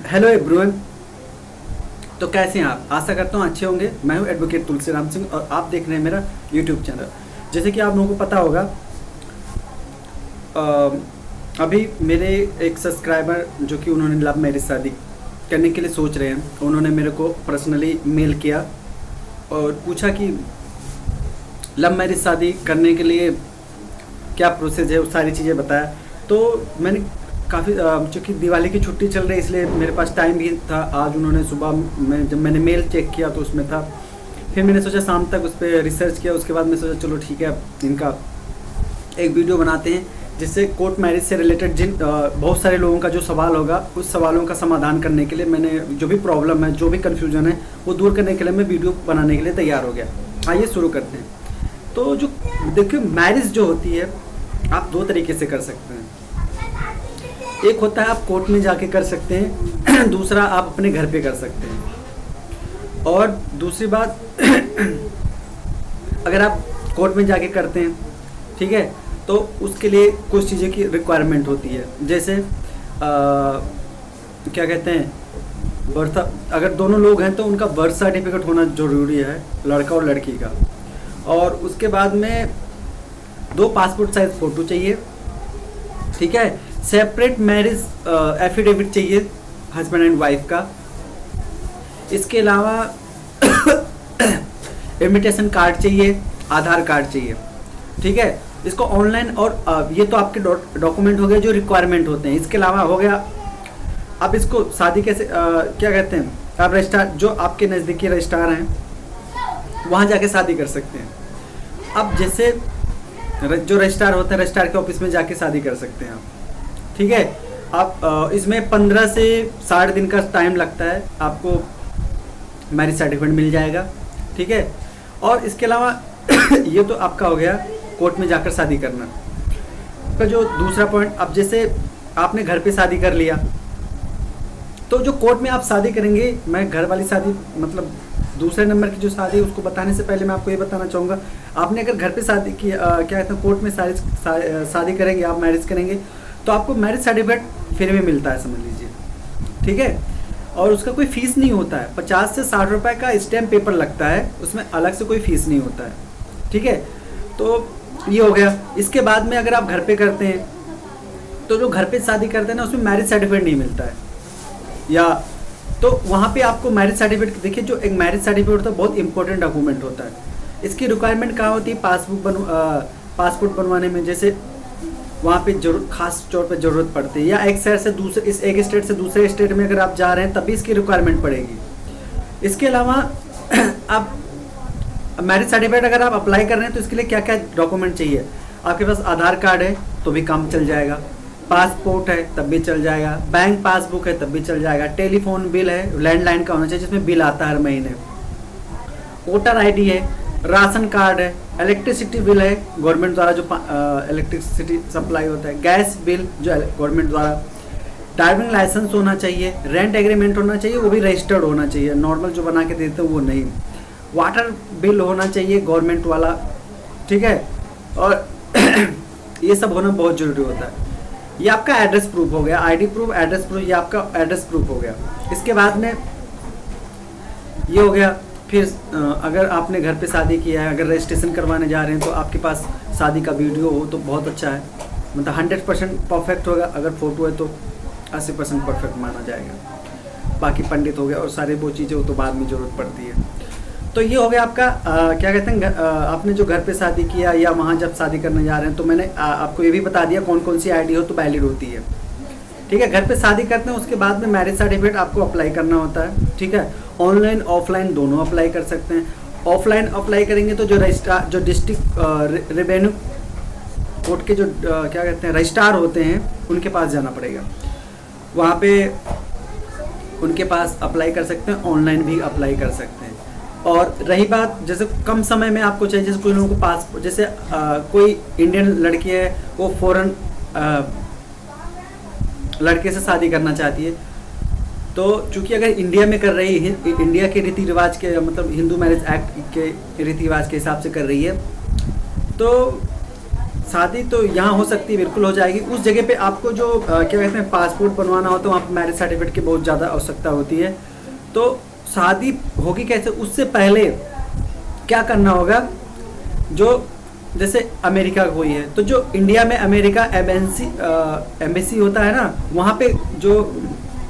Hello everyone. तो कैसे हैं आप? आशा करता हूँ अच्छे होंगे। मैं हूँ एडवोकेट तुलसीराम सिंह और आप देख रहे हैं मेरा यूट्यूब चैनल। जैसे कि आप लोगों को पता होगा, अभी मेरे एक सब्सक्राइबर जो कि उन्होंने लव मैरिज शादी करने के लिए सोच रहे हैं, उन्होंने मेरे को पर्सनली मेल किया और पूछा कि लव मैरिज शादी करने के लिए क्या प्रोसेस है, वो सारी चीज़ें बताया। तो मैंने काफ़ी, चूँकि दिवाली की छुट्टी चल रही है इसलिए मेरे पास टाइम भी था। आज उन्होंने सुबह में जब मैंने मेल चेक किया तो उसमें था। फिर मैंने सोचा शाम तक उस पर रिसर्च किया। उसके बाद मैं सोचा चलो ठीक है, इनका एक वीडियो बनाते हैं जिससे कोर्ट मैरिज से रिलेटेड जिन बहुत सारे लोगों का जो सवाल होगा उस सवालों का समाधान करने के लिए मैंने जो भी प्रॉब्लम है, जो भी कन्फ्यूजन है, वो दूर करने के लिए मैं वीडियो बनाने के लिए तैयार हो गया। आइए शुरू करते हैं। तो जो देखिए, मैरिज जो होती है आप दो तरीके से कर सकते हैं। एक होता है आप कोर्ट में जाके कर सकते हैं, दूसरा आप अपने घर पे कर सकते हैं। और दूसरी बात अगर आप कोर्ट में जाके करते हैं, ठीक है, तो उसके लिए कुछ चीज़ें की रिक्वायरमेंट होती है। जैसे क्या कहते हैं, बर्थ, अगर दोनों लोग हैं तो उनका बर्थ सर्टिफिकेट होना ज़रूरी है, लड़का और लड़की का। और उसके बाद में 2 पासपोर्ट साइज फ़ोटो चाहिए, ठीक है। सेपरेट मैरिज एफिडेविट चाहिए हस्बैंड एंड वाइफ का। इसके अलावा इन्विटेशन कार्ड चाहिए, आधार कार्ड चाहिए, ठीक है। इसको ऑनलाइन और ये तो आपके डॉक्यूमेंट हो गए जो रिक्वायरमेंट होते हैं। इसके अलावा हो गया, आप इसको शादी कैसे क्या कहते हैं, आप रजिस्ट्रार, जो आपके नज़दीकी रजिस्ट्रार हैं वहाँ जाके शादी कर सकते हैं। अब जैसे जो रजिस्ट्रार होते हैं, रजिस्ट्रार के ऑफिस में जाके शादी कर सकते हैं आप, ठीक है। आप इसमें 15 से 60 दिन का टाइम लगता है, आपको मैरिज सर्टिफिकेट मिल जाएगा, ठीक है। और इसके अलावा ये तो आपका हो गया कोर्ट में जाकर शादी करना का। जो दूसरा पॉइंट, अब जैसे आपने घर पे शादी कर लिया तो जो कोर्ट में आप शादी करेंगे, मैं घर वाली शादी मतलब दूसरे नंबर की जो शादी है उसको बताने से पहले मैं आपको ये बताना चाहूँगा, आपने अगर घर पे शादी की क्या कहते हैं, कोर्ट में शादी करेंगे, आप मैरिज करेंगे तो आपको मैरिज सर्टिफिकेट फ्री में मिलता है, समझ लीजिए, ठीक है। और उसका कोई फीस नहीं होता है। 50 से 60 रुपये का स्टैम्प पेपर लगता है, उसमें अलग से कोई फीस नहीं होता है, ठीक है। तो ये हो गया। इसके बाद में अगर आप घर पे करते हैं तो जो घर पे शादी करते हैं ना, उसमें मैरिज सर्टिफिकेट नहीं मिलता है, या तो वहाँ पे आपको मैरिज सर्टिफिकेट, देखिए जो एक मैरिज सर्टिफिकेट होता है बहुत इंपॉर्टेंट डॉक्यूमेंट होता है। इसकी रिक्वायरमेंट कहाँ होती है, पासपोर्ट बनवाने में, जैसे वहाँ पे जरूर खास तौर पे ज़रूरत पड़ती है, या एक शहर से दूसरे, इस एक स्टेट से दूसरे स्टेट में अगर आप जा रहे हैं तभी इसकी रिक्वायरमेंट पड़ेगी। इसके अलावा आप मैरिज सर्टिफिकेट अगर आप अप्लाई कर रहे हैं तो इसके लिए क्या क्या डॉक्यूमेंट चाहिए, आपके पास आधार कार्ड है तो भी काम चल जाएगा, पासपोर्ट है तब भी चल जाएगा, बैंक पासबुक है तब भी चल जाएगा, टेलीफोन बिल है, लैंडलाइन का होना चाहिए जिसमें बिल आता है हर महीने, वोटर आईडी है, राशन कार्ड है, इलेक्ट्रिसिटी बिल है गवर्नमेंट द्वारा जो इलेक्ट्रिसिटी सप्लाई होता है, गैस बिल जो गवर्नमेंट द्वारा, ड्राइविंग लाइसेंस होना चाहिए, रेंट एग्रीमेंट होना चाहिए, वो भी रजिस्टर्ड होना चाहिए, नॉर्मल जो बना के देते हैं वो नहीं, वाटर बिल होना चाहिए गवर्नमेंट वाला, ठीक है। और ये सब होना बहुत ज़रूरी होता है। ये आपका एड्रेस प्रूफ हो गया, आईडी प्रूफ, एड्रेस प्रूफ, ये आपका एड्रेस प्रूफ हो गया। इसके बाद में ये हो गया। फिर अगर आपने घर पे शादी किया है, अगर रजिस्ट्रेशन करवाने जा रहे हैं तो आपके पास शादी का वीडियो हो तो बहुत अच्छा है, मतलब 100% परफेक्ट होगा। अगर फ़ोटो है तो 80% परफेक्ट माना जाएगा। बाकी पंडित हो गया और सारे वो चीज़ें हो तो बाद में ज़रूरत पड़ती है। तो ये हो गया आपका क्या कहते हैं, आपने जो घर पे शादी किया या वहाँ जब शादी करने जा रहे हैं, तो मैंने आपको ये भी बता दिया कौन कौन सी आईडी हो तो वैलिड होती है, ठीक है। घर पे शादी करते हैं, उसके बाद में मैरिज सर्टिफिकेट आपको अप्लाई करना होता है, ठीक है। ऑनलाइन ऑफलाइन दोनों अप्लाई कर सकते हैं। ऑफलाइन अप्लाई करेंगे तो जो रजिस्ट्रार, जो डिस्ट्रिक्ट रेवेन्यू कोर्ट के जो क्या कहते हैं रजिस्ट्रार होते हैं, उनके पास जाना पड़ेगा, वहाँ पे उनके पास अप्लाई कर सकते हैं। ऑनलाइन भी अप्लाई कर सकते हैं। और रही बात, जैसे कम समय में आपको चाहिए, जैसे कोई लोगों को पासपोर्ट, जैसे कोई इंडियन लड़की है वो फॉरेन लड़के से शादी करना चाहती है, तो चूंकि अगर इंडिया में कर रही है, इंडिया के रीति रिवाज के, मतलब हिंदू मैरिज एक्ट के रीति रिवाज के हिसाब से कर रही है, तो शादी तो यहाँ हो सकती है, बिल्कुल हो जाएगी। उस जगह पे आपको जो क्या कहते हैं पासपोर्ट बनवाना होता है, वहाँ पर मैरिज सर्टिफिकेट की बहुत ज़्यादा आवश्यकता होती है। तो शादी होगी कैसे, उससे पहले क्या करना होगा, जो जैसे अमेरिका कोई है तो जो इंडिया में अमेरिका एम्बेसी होता है ना, वहाँ पे जो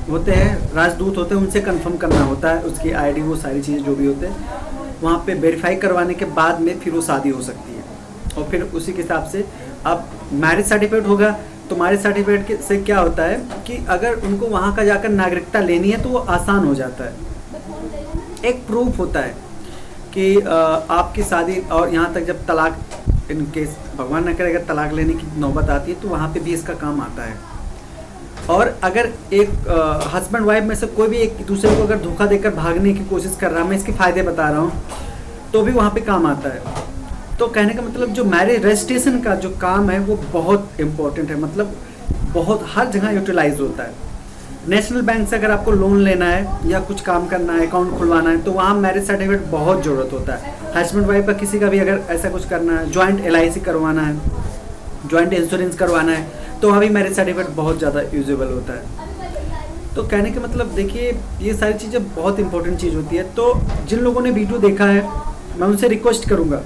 होते हैं राजदूत होते हैं, उनसे कंफर्म करना होता है उसकी आईडी, वो सारी चीज़ें जो भी होते हैं वहाँ पे वेरीफाई करवाने के बाद में फिर वो शादी हो सकती है। और फिर उसी के हिसाब से अब मैरिज सर्टिफिकेट होगा। तो मैरिज सर्टिफिकेट से क्या होता है कि अगर उनको वहाँ का जाकर नागरिकता लेनी है तो वो आसान हो जाता है, एक प्रूफ होता है कि आपकी शादी। और यहाँ तक जब तलाक, इन केस भगवान न करे अगर तलाक लेने की नौबत आती है तो वहाँ पे भी इसका काम आता है। और अगर एक हस्बैंड वाइफ में से कोई भी एक दूसरे को अगर धोखा देकर भागने की कोशिश कर रहा है, मैं इसके फ़ायदे बता रहा हूँ, तो भी वहाँ पे काम आता है। तो कहने का मतलब जो मैरिज रजिस्ट्रेशन का जो काम है वो बहुत इम्पोर्टेंट है, मतलब बहुत हर जगह यूटिलाइज होता है। नेशनल बैंक से अगर आपको लोन लेना है या कुछ काम करना है, अकाउंट खुलवाना है, तो वहाँ मैरिज सर्टिफिकेट बहुत ज़रूरत होता है। हस्बैंड वाइफ का किसी का भी अगर ऐसा कुछ करना है, जॉइंट LIC करवाना है, जॉइंट इंश्योरेंस करवाना है, तो वहाँ भी मैरिज सर्टिफिकेट बहुत ज़्यादा यूजेबल होता है। तो कहने का मतलब देखिए ये सारी चीज़ें बहुत इंपॉर्टेंट चीज़ होती है। तो जिन लोगों ने वीडियो देखा है मैं उनसे रिक्वेस्ट करूँगा,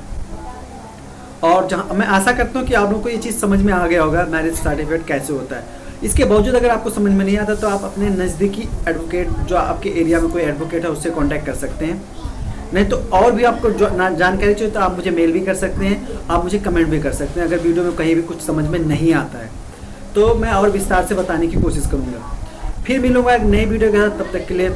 और जहाँ मैं आशा करता हूँ कि आप लोगों को ये चीज़ समझ में आ गया होगा मैरिज सर्टिफिकेट कैसे होता है। इसके बावजूद अगर आपको समझ में नहीं आता तो आप अपने नज़दीकी एडवोकेट, जो आपके एरिया में कोई एडवोकेट है, उससे कांटेक्ट कर सकते हैं। नहीं तो और भी आपको जो जानकारी चाहिए तो आप मुझे मेल भी कर सकते हैं, आप मुझे कमेंट भी कर सकते हैं अगर वीडियो में कहीं भी कुछ समझ में नहीं आता है, तो मैं और विस्तार से बताने की कोशिश करूँगा। फिर मिलूँगा एक नई वीडियो के साथ, तब तक के लिए